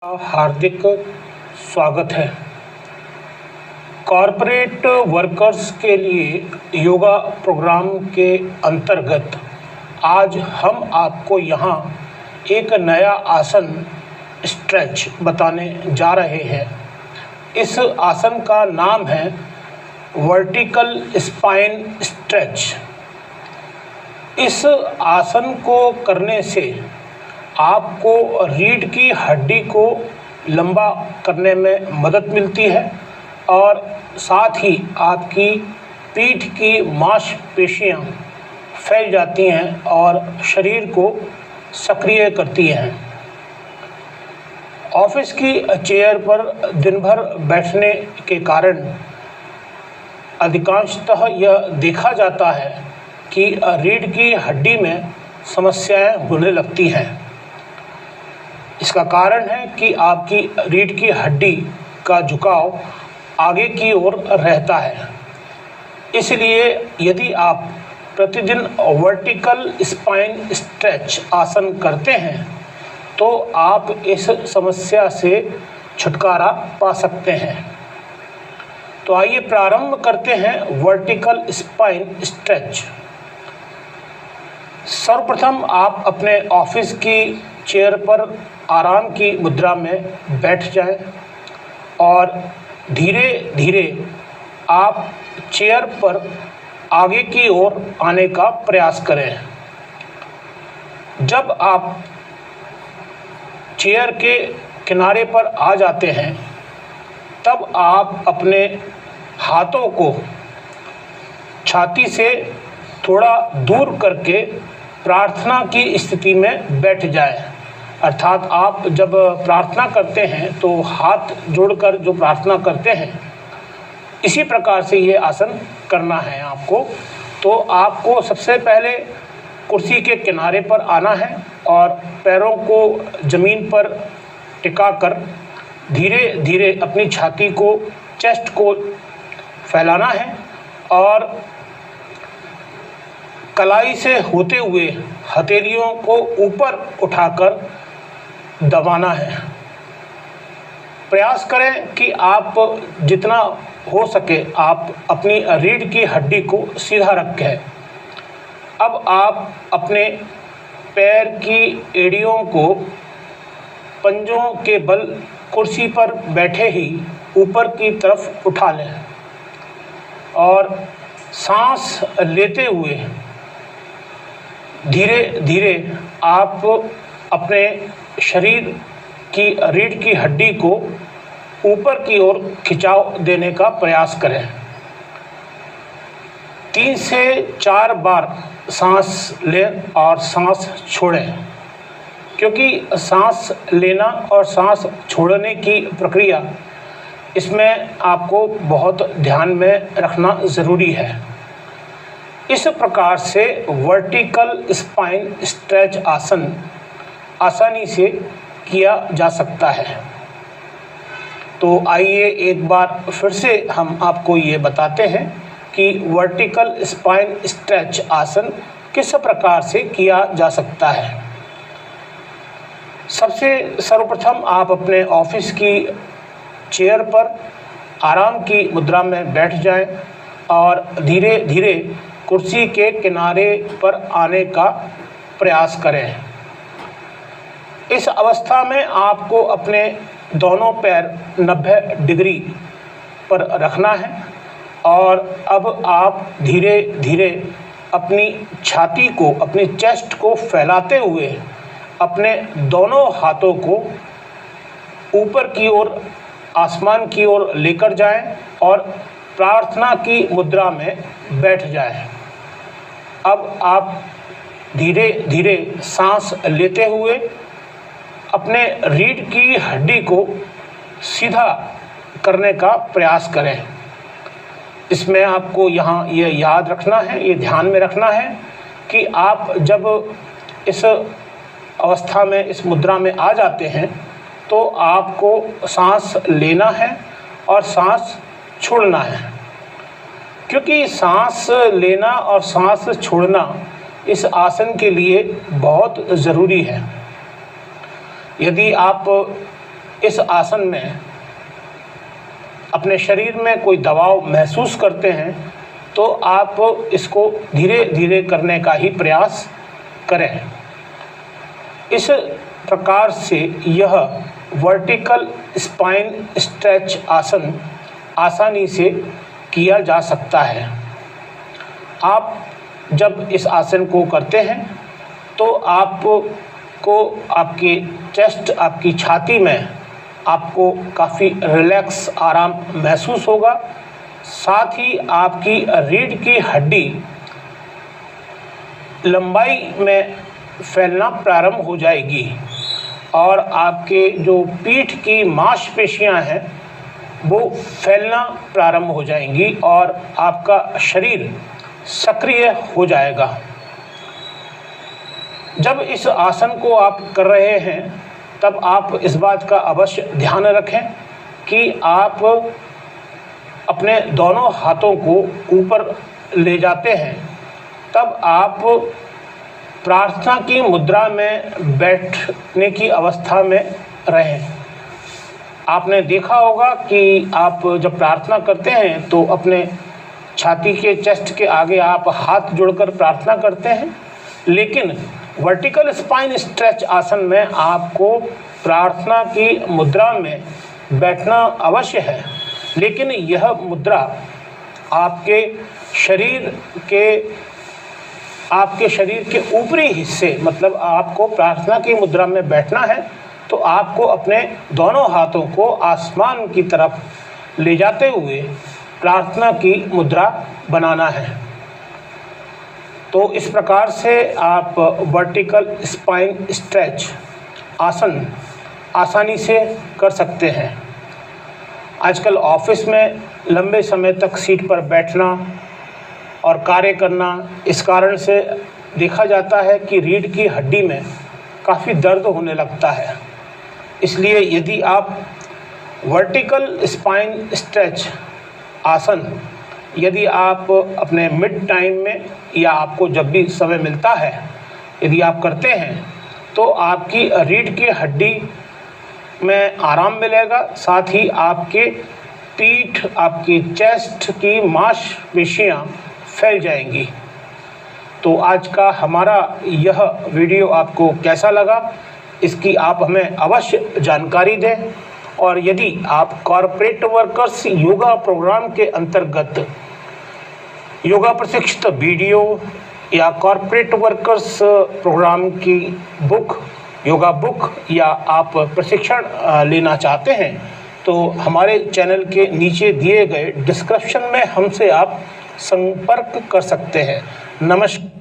हार्दिक स्वागत है। Corporate workers के लिए योगा प्रोग्राम के अंतर्गत आज हम आपको यहाँ एक नया आसन स्ट्रेच बताने जा रहे हैं। इस आसन का नाम है वर्टिकल स्पाइन स्ट्रेच। इस आसन को करने से आपको रीढ़ की हड्डी को लंबा करने में मदद मिलती है और साथ ही आपकी पीठ की मांसपेशियां फैल जाती हैं और शरीर को सक्रिय करती हैं। ऑफिस की चेयर पर दिन भर बैठने के कारण अधिकांशतः यह देखा जाता है कि रीढ़ की हड्डी में समस्याएं होने लगती हैं। इसका कारण है कि आपकी रीढ़ की हड्डी का झुकाव आगे की ओर रहता है। इसलिए यदि आप प्रतिदिन वर्टिकल स्पाइन स्ट्रेच आसन करते हैं तो आप इस समस्या से छुटकारा पा सकते हैं। तो आइए प्रारंभ करते हैं वर्टिकल स्पाइन स्ट्रेच। सर्वप्रथम आप अपने ऑफिस की चेयर पर आराम की मुद्रा में बैठ जाएं और धीरे धीरे आप चेयर पर आगे की ओर आने का प्रयास करें। जब आप चेयर के किनारे पर आ जाते हैं तब आप अपने हाथों को छाती से थोड़ा दूर करके प्रार्थना की स्थिति में बैठ जाएं। अर्थात आप जब प्रार्थना करते हैं तो हाथ जोड़कर जो प्रार्थना करते हैं इसी प्रकार से ये आसन करना है आपको। तो आपको सबसे पहले कुर्सी के किनारे पर आना है और पैरों को ज़मीन पर टिकाकर धीरे धीरे अपनी छाती को, चेस्ट को फैलाना है और कलाई से होते हुए हथेलियों को ऊपर उठाकर दबाना है। प्रयास करें कि आप जितना हो सके आप अपनी रीढ़ की हड्डी को सीधा रखें। अब आप अपने पैर की एड़ियों को पंजों के बल कुर्सी पर बैठे ही ऊपर की तरफ उठा लें और सांस लेते हुए धीरे धीरे आप अपने शरीर की रीढ़ की हड्डी को ऊपर की ओर खिंचाव देने का प्रयास करें। 3 से 4 बार सांस लें और सांस छोड़ें, क्योंकि सांस लेना और सांस छोड़ने की प्रक्रिया इसमें आपको बहुत ध्यान में रखना ज़रूरी है। इस प्रकार से वर्टिकल स्पाइन स्ट्रेच आसन आसानी से किया जा सकता है। तो आइए एक बार फिर से हम आपको ये बताते हैं कि वर्टिकल स्पाइन स्ट्रेच आसन किस प्रकार से किया जा सकता है। सबसे सर्वप्रथम आप अपने ऑफिस की चेयर पर आराम की मुद्रा में बैठ जाएं और धीरे धीरे कुर्सी के किनारे पर आने का प्रयास करें। इस अवस्था में आपको अपने दोनों पैर 90 डिग्री पर रखना है और अब आप धीरे धीरे अपनी छाती को, अपनी चेस्ट को फैलाते हुए अपने दोनों हाथों को ऊपर की ओर, आसमान की ओर लेकर जाएं और प्रार्थना की मुद्रा में बैठ जाएं। अब आप धीरे धीरे सांस लेते हुए अपने रीढ़ की हड्डी को सीधा करने का प्रयास करें। इसमें आपको यहाँ ये याद रखना है, ये ध्यान में रखना है कि आप जब इस अवस्था में, इस मुद्रा में आ जाते हैं तो आपको सांस लेना है और सांस छोड़ना है, क्योंकि सांस लेना और सांस छोड़ना इस आसन के लिए बहुत ज़रूरी है। यदि आप इस आसन में अपने शरीर में कोई दबाव महसूस करते हैं तो आप इसको धीरे धीरे करने का ही प्रयास करें। इस प्रकार से यह वर्टिकल स्पाइन स्ट्रेच आसन आसानी से किया जा सकता है। आप जब इस आसन को करते हैं तो आपको आपके चेस्ट, आपकी छाती में आपको काफ़ी रिलैक्स, आराम महसूस होगा। साथ ही आपकी रीढ़ की हड्डी लंबाई में फैलना प्रारंभ हो जाएगी और आपके जो पीठ की मांसपेशियां हैं वो फैलना प्रारंभ हो जाएंगी और आपका शरीर सक्रिय हो जाएगा। जब इस आसन को आप कर रहे हैं तब आप इस बात का अवश्य ध्यान रखें कि आप अपने दोनों हाथों को ऊपर ले जाते हैं। तब आप प्रार्थना की मुद्रा में बैठने की अवस्था में रहें। आपने देखा होगा कि आप जब प्रार्थना करते हैं तो अपने छाती के, चेस्ट के आगे आप हाथ जोड़कर प्रार्थना करते हैं, लेकिन वर्टिकल स्पाइन स्ट्रेच आसन में आपको प्रार्थना की मुद्रा में बैठना अवश्य है, लेकिन यह मुद्रा आपके शरीर के ऊपरी हिस्से, मतलब आपको प्रार्थना की मुद्रा में बैठना है तो आपको अपने दोनों हाथों को आसमान की तरफ ले जाते हुए प्रार्थना की मुद्रा बनाना है। तो इस प्रकार से आप वर्टिकल स्पाइन स्ट्रेच आसन आसानी से कर सकते हैं। आजकल ऑफिस में लंबे समय तक सीट पर बैठना और कार्य करना, इस कारण से देखा जाता है कि रीढ़ की हड्डी में काफ़ी दर्द होने लगता है। इसलिए यदि आप वर्टिकल स्पाइन स्ट्रेच आसन यदि आप अपने मिड टाइम में या आपको जब भी समय मिलता है यदि आप करते हैं तो आपकी रीढ़ की हड्डी में आराम मिलेगा। साथ ही आपके पीठ, आपकी चेस्ट की मांसपेशियां फैल जाएंगी। तो आज का हमारा यह वीडियो आपको कैसा लगा, इसकी आप हमें अवश्य जानकारी दें। और यदि आप कॉरपोरेट वर्कर्स योगा प्रोग्राम के अंतर्गत योगा प्रशिक्षित वीडियो या कॉरपोरेट वर्कर्स प्रोग्राम की बुक, योगा बुक या आप प्रशिक्षण लेना चाहते हैं तो हमारे चैनल के नीचे दिए गए डिस्क्रिप्शन में हमसे आप संपर्क कर सकते हैं। नमस्कार।